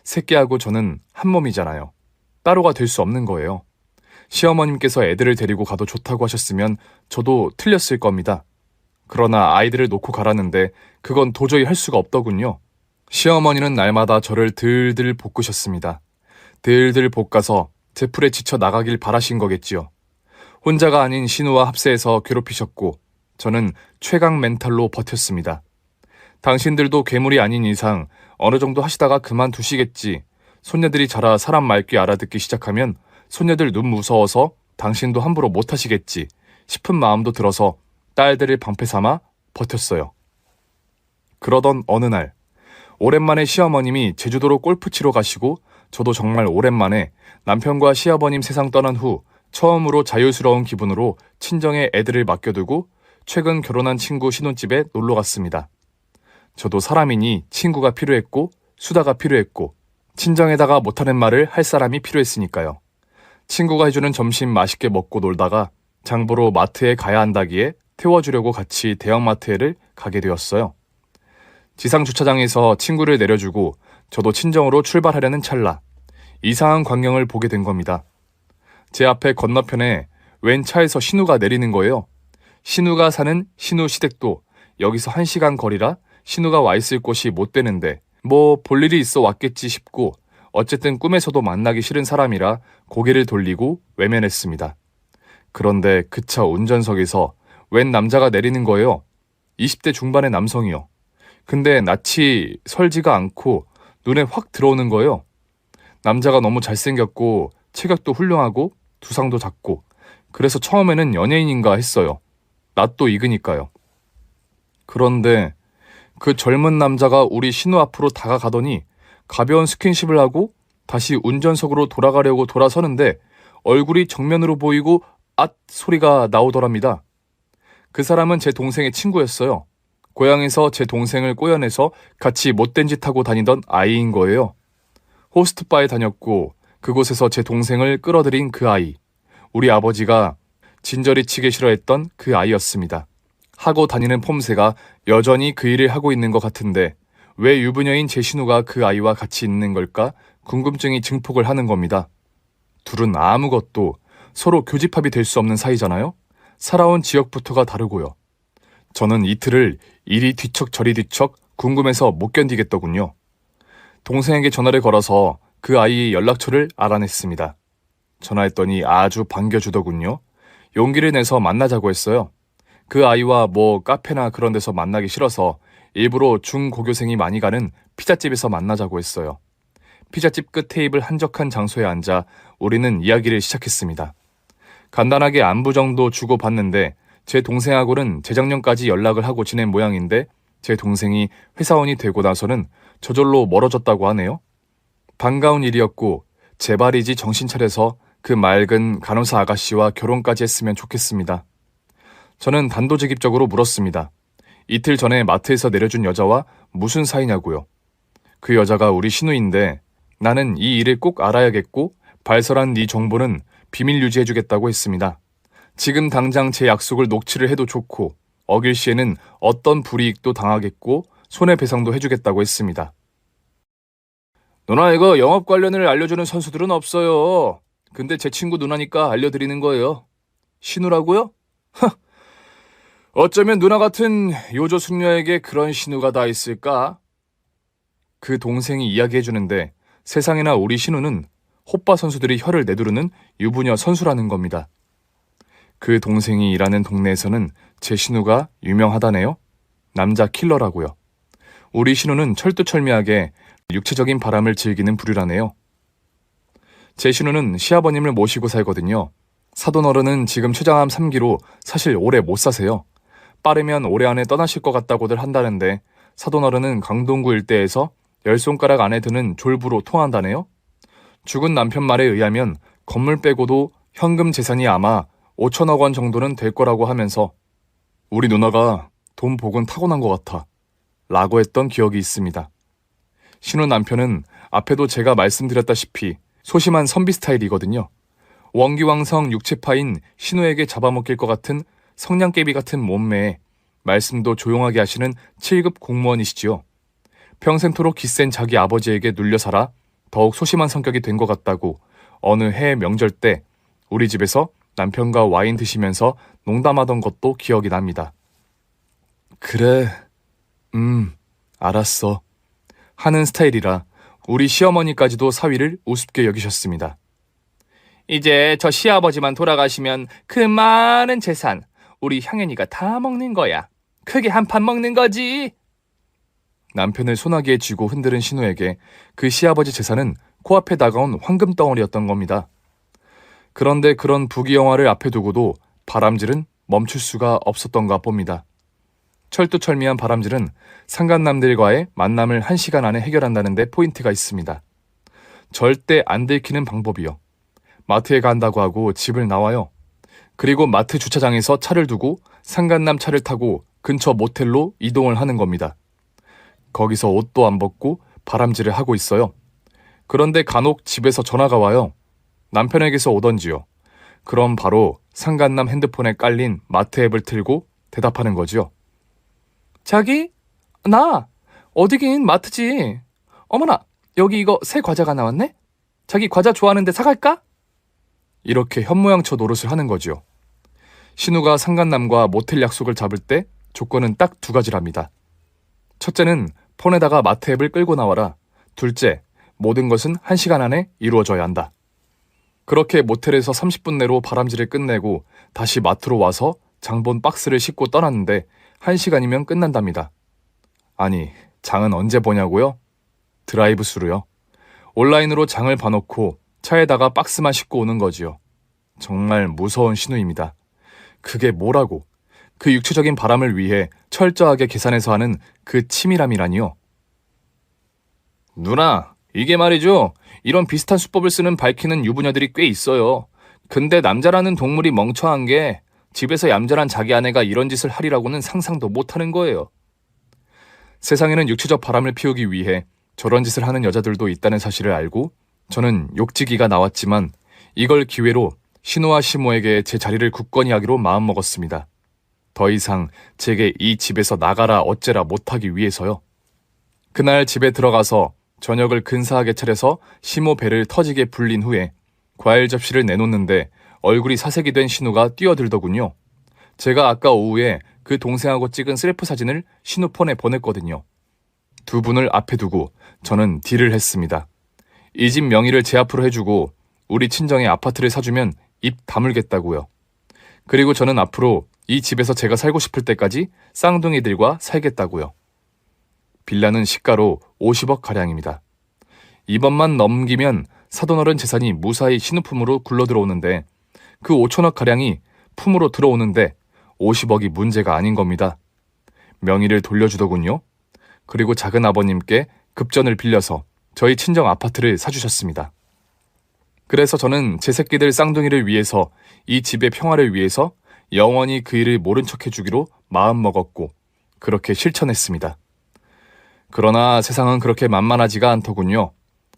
새끼하고 저는 한 몸이잖아요. 따로가 될 수 없는 거예요. 시어머님께서 애들을 데리고 가도 좋다고 하셨으면 저도 틀렸을 겁니다. 그러나 아이들을 놓고 가라는데 그건 도저히 할 수가 없더군요. 시어머니는 날마다 저를 들들 볶으셨습니다. 들들 볶아서 제 풀에 지쳐 나가길 바라신 거겠지요. 혼자가 아닌 신우와 합세해서 괴롭히셨고 저는 최강 멘탈로 버텼습니다. 당신들도 괴물이 아닌 이상 어느 정도 하시다가 그만두시겠지. 손녀들이 자라 사람 말귀 알아듣기 시작하면 손녀들 눈 무서워서 당신도 함부로 못하시겠지 싶은 마음도 들어서 딸들을 방패 삼아 버텼어요. 그러던 어느 날 오랜만에 시어머님이 제주도로 골프 치러 가시고 저도 정말 오랜만에 남편과 시아버님 세상 떠난 후 처음으로 자유스러운 기분으로 친정에 애들을 맡겨두고 최근 결혼한 친구 신혼집에 놀러 갔습니다. 저도 사람이니 친구가 필요했고 수다가 필요했고 친정에다가 못하는 말을 할 사람이 필요했으니까요. 친구가 해주는 점심 맛있게 먹고 놀다가 장보러 마트에 가야 한다기에 태워주려고 같이 대형마트에를 가게 되었어요. 지상 주차장에서 친구를 내려주고 저도 친정으로 출발하려는 찰나 이상한 광경을 보게 된 겁니다. 제 앞에 건너편에 웬 차에서 신우가 내리는 거예요. 신우가 사는 신우 시댁도 여기서 1시간 거리라 신우가 와 있을 곳이 못 되는데 뭐 볼 일이 있어 왔겠지 싶고 어쨌든 꿈에서도 만나기 싫은 사람이라 고개를 돌리고 외면했습니다. 그런데 그 차 운전석에서 웬 남자가 내리는 거예요. 20대 중반의 남성이요. 근데 낯이 설지가 않고 눈에 확 들어오는 거예요. 남자가 너무 잘생겼고 체격도 훌륭하고 두상도 작고 그래서 처음에는 연예인인가 했어요. 낯도 익으니까요. 그런데 그 젊은 남자가 우리 신우 앞으로 다가가더니 가벼운 스킨십을 하고 다시 운전석으로 돌아가려고 돌아서는데 얼굴이 정면으로 보이고 앗 소리가 나오더랍니다. 그 사람은 제 동생의 친구였어요. 고향에서 제 동생을 꼬여내서 같이 못된 짓 하고 다니던 아이인 거예요. 호스트바에 다녔고 그곳에서 제 동생을 끌어들인 그 아이. 우리 아버지가 진저리 치기 싫어했던 그 아이였습니다. 하고 다니는 폼새가 여전히 그 일을 하고 있는 것 같은데 왜 유부녀인 제 신우가 그 아이와 같이 있는 걸까 궁금증이 증폭을 하는 겁니다. 둘은 아무것도 서로 교집합이 될 수 없는 사이잖아요. 살아온 지역부터가 다르고요. 저는 이틀을 이리 뒤척 저리 뒤척 궁금해서 못 견디겠더군요. 동생에게 전화를 걸어서 그 아이의 연락처를 알아냈습니다. 전화했더니 아주 반겨주더군요. 용기를 내서 만나자고 했어요. 그 아이와 뭐 카페나 그런 데서 만나기 싫어서 일부러 중고교생이 많이 가는 피자집에서 만나자고 했어요. 피자집 끝 테이블 한적한 장소에 앉아 우리는 이야기를 시작했습니다. 간단하게 안부 정도 주고받는데 제 동생하고는 재작년까지 연락을 하고 지낸 모양인데 제 동생이 회사원이 되고 나서는 저절로 멀어졌다고 하네요. 반가운 일이었고 제발이지 정신 차려서 그 맑은 간호사 아가씨와 결혼까지 했으면 좋겠습니다. 저는 단도직입적으로 물었습니다. 이틀 전에 마트에서 내려준 여자와 무슨 사이냐고요. 그 여자가 우리 신우인데 나는 이 일을 꼭 알아야겠고 발설한 네 정보는 비밀 유지해주겠다고 했습니다. 지금 당장 제 약속을 녹취를 해도 좋고 어길 시에는 어떤 불이익도 당하겠고 손해배상도 해주겠다고 했습니다. 누나 이거 영업 관련을 알려주는 선수들은 없어요. 근데 제 친구 누나니까 알려드리는 거예요. 신우라고요? 어쩌면 누나 같은 요조 숙녀에게 그런 신우가 다 있을까? 그 동생이 이야기해주는데 세상에나 우리 신우는 호빠 선수들이 혀를 내두르는 유부녀 선수라는 겁니다. 그 동생이 일하는 동네에서는 제 신우가 유명하다네요. 남자 킬러라고요. 우리 신우는 철두철미하게 육체적인 바람을 즐기는 부류라네요. 제 신우는 시아버님을 모시고 살거든요. 사돈어른은 지금 췌장암 3기로 사실 오래 못 사세요. 빠르면 올해 안에 떠나실 것 같다고들 한다는데 사돈어른은 강동구 일대에서 10손가락 안에 드는 졸부로 통한다네요. 죽은 남편 말에 의하면 건물 빼고도 현금 재산이 아마 5천억 원 정도는 될 거라고 하면서 우리 누나가 돈 복은 타고난 것 같아 라고 했던 기억이 있습니다. 신우 남편은 앞에도 제가 말씀드렸다시피 소심한 선비 스타일이거든요. 원기왕성 육체파인 신우에게 잡아먹힐 것 같은 성냥개비 같은 몸매에 말씀도 조용하게 하시는 7급 공무원이시지요. 평생토록 기센 자기 아버지에게 눌려 살아 더욱 소심한 성격이 된 것 같다고 어느 해 명절 때 우리 집에서 남편과 와인 드시면서 농담하던 것도 기억이 납니다. 그래, 알았어 하는 스타일이라 우리 시어머니까지도 사위를 우습게 여기셨습니다. 이제 저 시아버지만 돌아가시면 그 많은 재산 우리 향연이가 다 먹는 거야. 크게 한 판 먹는 거지. 남편을 소나기에 쥐고 흔드는 신우에게 그 시아버지 재산은 코앞에 다가온 황금 덩어리였던 겁니다. 그런데 그런 부귀영화를 앞에 두고도 바람질은 멈출 수가 없었던가 봅니다. 철두철미한 바람질은 상간남들과의 만남을 1시간 안에 해결한다는 데 포인트가 있습니다. 절대 안 들키는 방법이요. 마트에 간다고 하고 집을 나와요. 그리고 마트 주차장에서 차를 두고 상간남 차를 타고 근처 모텔로 이동을 하는 겁니다. 거기서 옷도 안 벗고 바람질을 하고 있어요. 그런데 간혹 집에서 전화가 와요. 남편에게서 오던지요. 그럼 바로 상간남 핸드폰에 깔린 마트 앱을 틀고 대답하는 거지요. 자기? 나? 어디긴 마트지. 어머나, 여기 이거 새 과자가 나왔네? 자기 과자 좋아하는데 사갈까? 이렇게 현모양처 노릇을 하는 거지요. 신우가 상간남과 모텔 약속을 잡을 때 조건은 딱 2가지랍니다. 첫째는 폰에다가 마트 앱을 끌고 나와라. 둘째, 모든 것은 1시간 안에 이루어져야 한다. 그렇게 모텔에서 30분 내로 바람질을 끝내고 다시 마트로 와서 장본 박스를 싣고 떠났는데 1시간이면 끝난답니다. 아니, 장은 언제 보냐고요? 드라이브 스루요. 온라인으로 장을 봐놓고 차에다가 박스만 싣고 오는 거지요. 정말 무서운 신우입니다. 그게 뭐라고? 그 육체적인 바람을 위해 철저하게 계산해서 하는 그 치밀함이라니요. 누나, 이게 말이죠. 이런 비슷한 수법을 쓰는 밝히는 유부녀들이 꽤 있어요. 근데 남자라는 동물이 멍청한 게 집에서 얌전한 자기 아내가 이런 짓을 하리라고는 상상도 못하는 거예요. 세상에는 육체적 바람을 피우기 위해 저런 짓을 하는 여자들도 있다는 사실을 알고 저는 욕지기가 나왔지만 이걸 기회로 신우와 시모에게 제 자리를 굳건히 하기로 마음먹었습니다. 더 이상 제게 이 집에서 나가라 어째라 못하기 위해서요. 그날 집에 들어가서 저녁을 근사하게 차려서 시모 배를 터지게 불린 후에 과일 접시를 내놓는데 얼굴이 사색이 된 신우가 뛰어들더군요. 제가 아까 오후에 그 동생하고 찍은 셀프 사진을 신우 폰에 보냈거든요. 두 분을 앞에 두고 저는 딜을 했습니다. 이 집 명의를 제 앞으로 해주고 우리 친정에 아파트를 사주면 입 다물겠다고요. 그리고 저는 앞으로 이 집에서 제가 살고 싶을 때까지 쌍둥이들과 살겠다고요. 빌라는 시가로 50억 가량입니다. 이번만 넘기면 사돈어른 재산이 무사히 신우품으로 굴러들어오는데 그 5천억 가량이 품으로 들어오는데 50억이 문제가 아닌 겁니다. 명의를 돌려주더군요. 그리고 작은 아버님께 급전을 빌려서 저희 친정 아파트를 사주셨습니다. 그래서 저는 제 새끼들 쌍둥이를 위해서 이 집의 평화를 위해서 영원히 그 일을 모른 척 해주기로 마음먹었고 그렇게 실천했습니다. 그러나 세상은 그렇게 만만하지가 않더군요.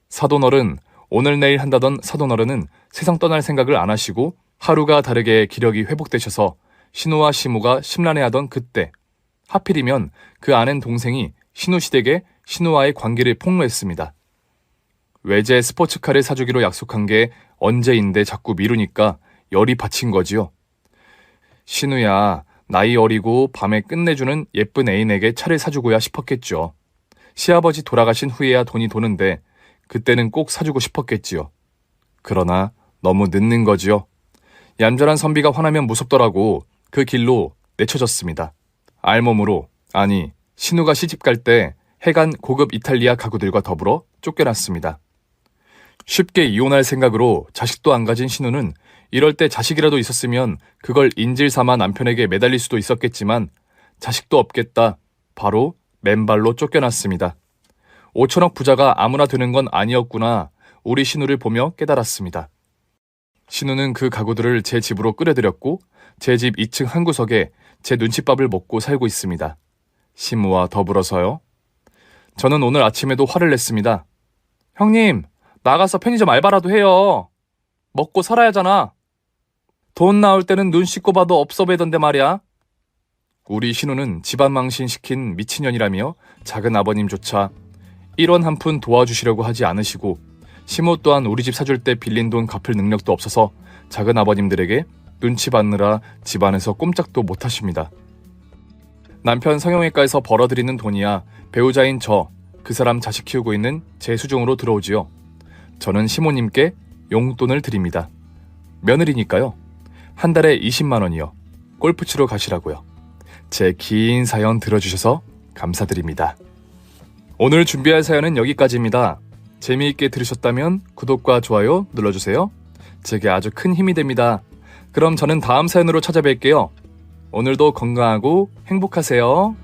사돈어른, 오늘 내일 한다던 사돈어른은 세상 떠날 생각을 안 하시고 하루가 다르게 기력이 회복되셔서 신우와 시무가 심란해하던 그때 하필이면 그 아는 동생이 신우 씨에게 신우와의 관계를 폭로했습니다. 외제 스포츠카를 사주기로 약속한 게 언제인데 자꾸 미루니까 열이 받친 거지요. 신우야, 나이 어리고 밤에 끝내주는 예쁜 애인에게 차를 사주고야 싶었겠죠. 시아버지 돌아가신 후에야 돈이 도는데 그때는 꼭 사주고 싶었겠지요. 그러나 너무 늦는 거지요. 얌전한 선비가 화나면 무섭더라고 그 길로 내쳐졌습니다. 알몸으로, 아니 신우가 시집갈 때 해간 고급 이탈리아 가구들과 더불어 쫓겨났습니다. 쉽게 이혼할 생각으로 자식도 안 가진 신우는 이럴 때 자식이라도 있었으면 그걸 인질 삼아 남편에게 매달릴 수도 있었겠지만 자식도 없겠다. 바로 맨발로 쫓겨났습니다. 5천억 부자가 아무나 되는 건 아니었구나. 우리 신우를 보며 깨달았습니다. 신우는 그 가구들을 제 집으로 끌어들였고 제 집 2층 한 구석에 제 눈칫밥을 먹고 살고 있습니다. 시무와 더불어서요. 저는 오늘 아침에도 화를 냈습니다. 형님, 나가서 편의점 알바라도 해요. 먹고 살아야잖아. 돈 나올 때는 눈 씻고 봐도 없어 보이던데 말이야. 우리 신우는 집안 망신시킨 미친년이라며 작은 아버님조차 1원 한 푼 도와주시려고 하지 않으시고 시모 또한 우리 집 사줄 때 빌린 돈 갚을 능력도 없어서 작은 아버님들에게 눈치 받느라 집안에서 꼼짝도 못하십니다. 남편 성형외과에서 벌어들이는 돈이야 배우자인 그 사람 자식 키우고 있는 제 수중으로 들어오지요. 저는 시모님께 용돈을 드립니다. 며느리니까요. 한 달에 20만 원이요. 골프 치러 가시라고요. 제 긴 사연 들어주셔서 감사드립니다. 오늘 준비할 사연은 여기까지입니다. 재미있게 들으셨다면 구독과 좋아요 눌러주세요. 제게 아주 큰 힘이 됩니다. 그럼 저는 다음 사연으로 찾아뵐게요. 오늘도 건강하고 행복하세요.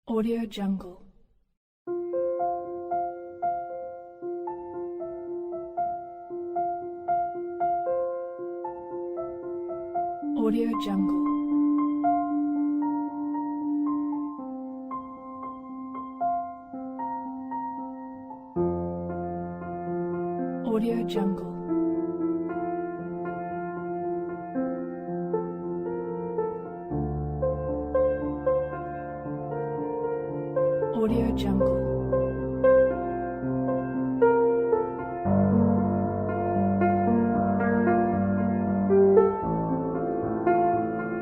Audio Jungle. Audio Jungle. Audio Jungle. Audio Jungle.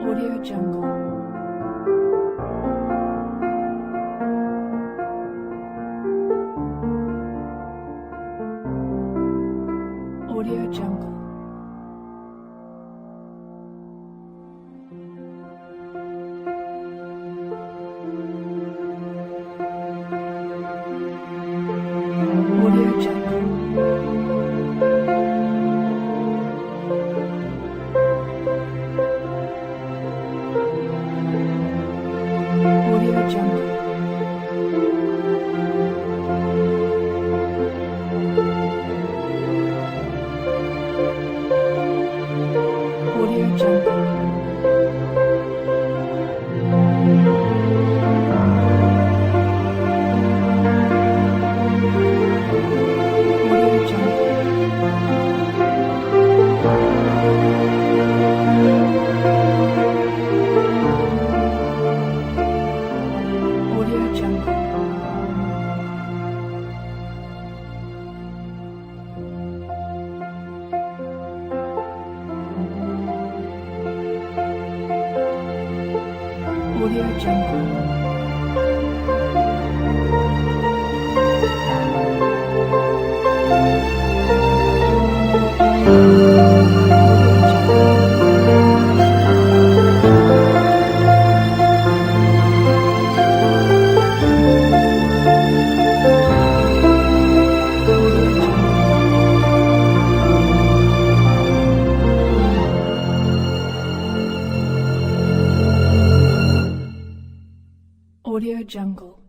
Audio Jungle. Audio Jungle. Audio Jungle. Audio Jungle. Audio Jungle. Audio Jungle. Audio Jungle. Audio Jungle. Audio Jungle.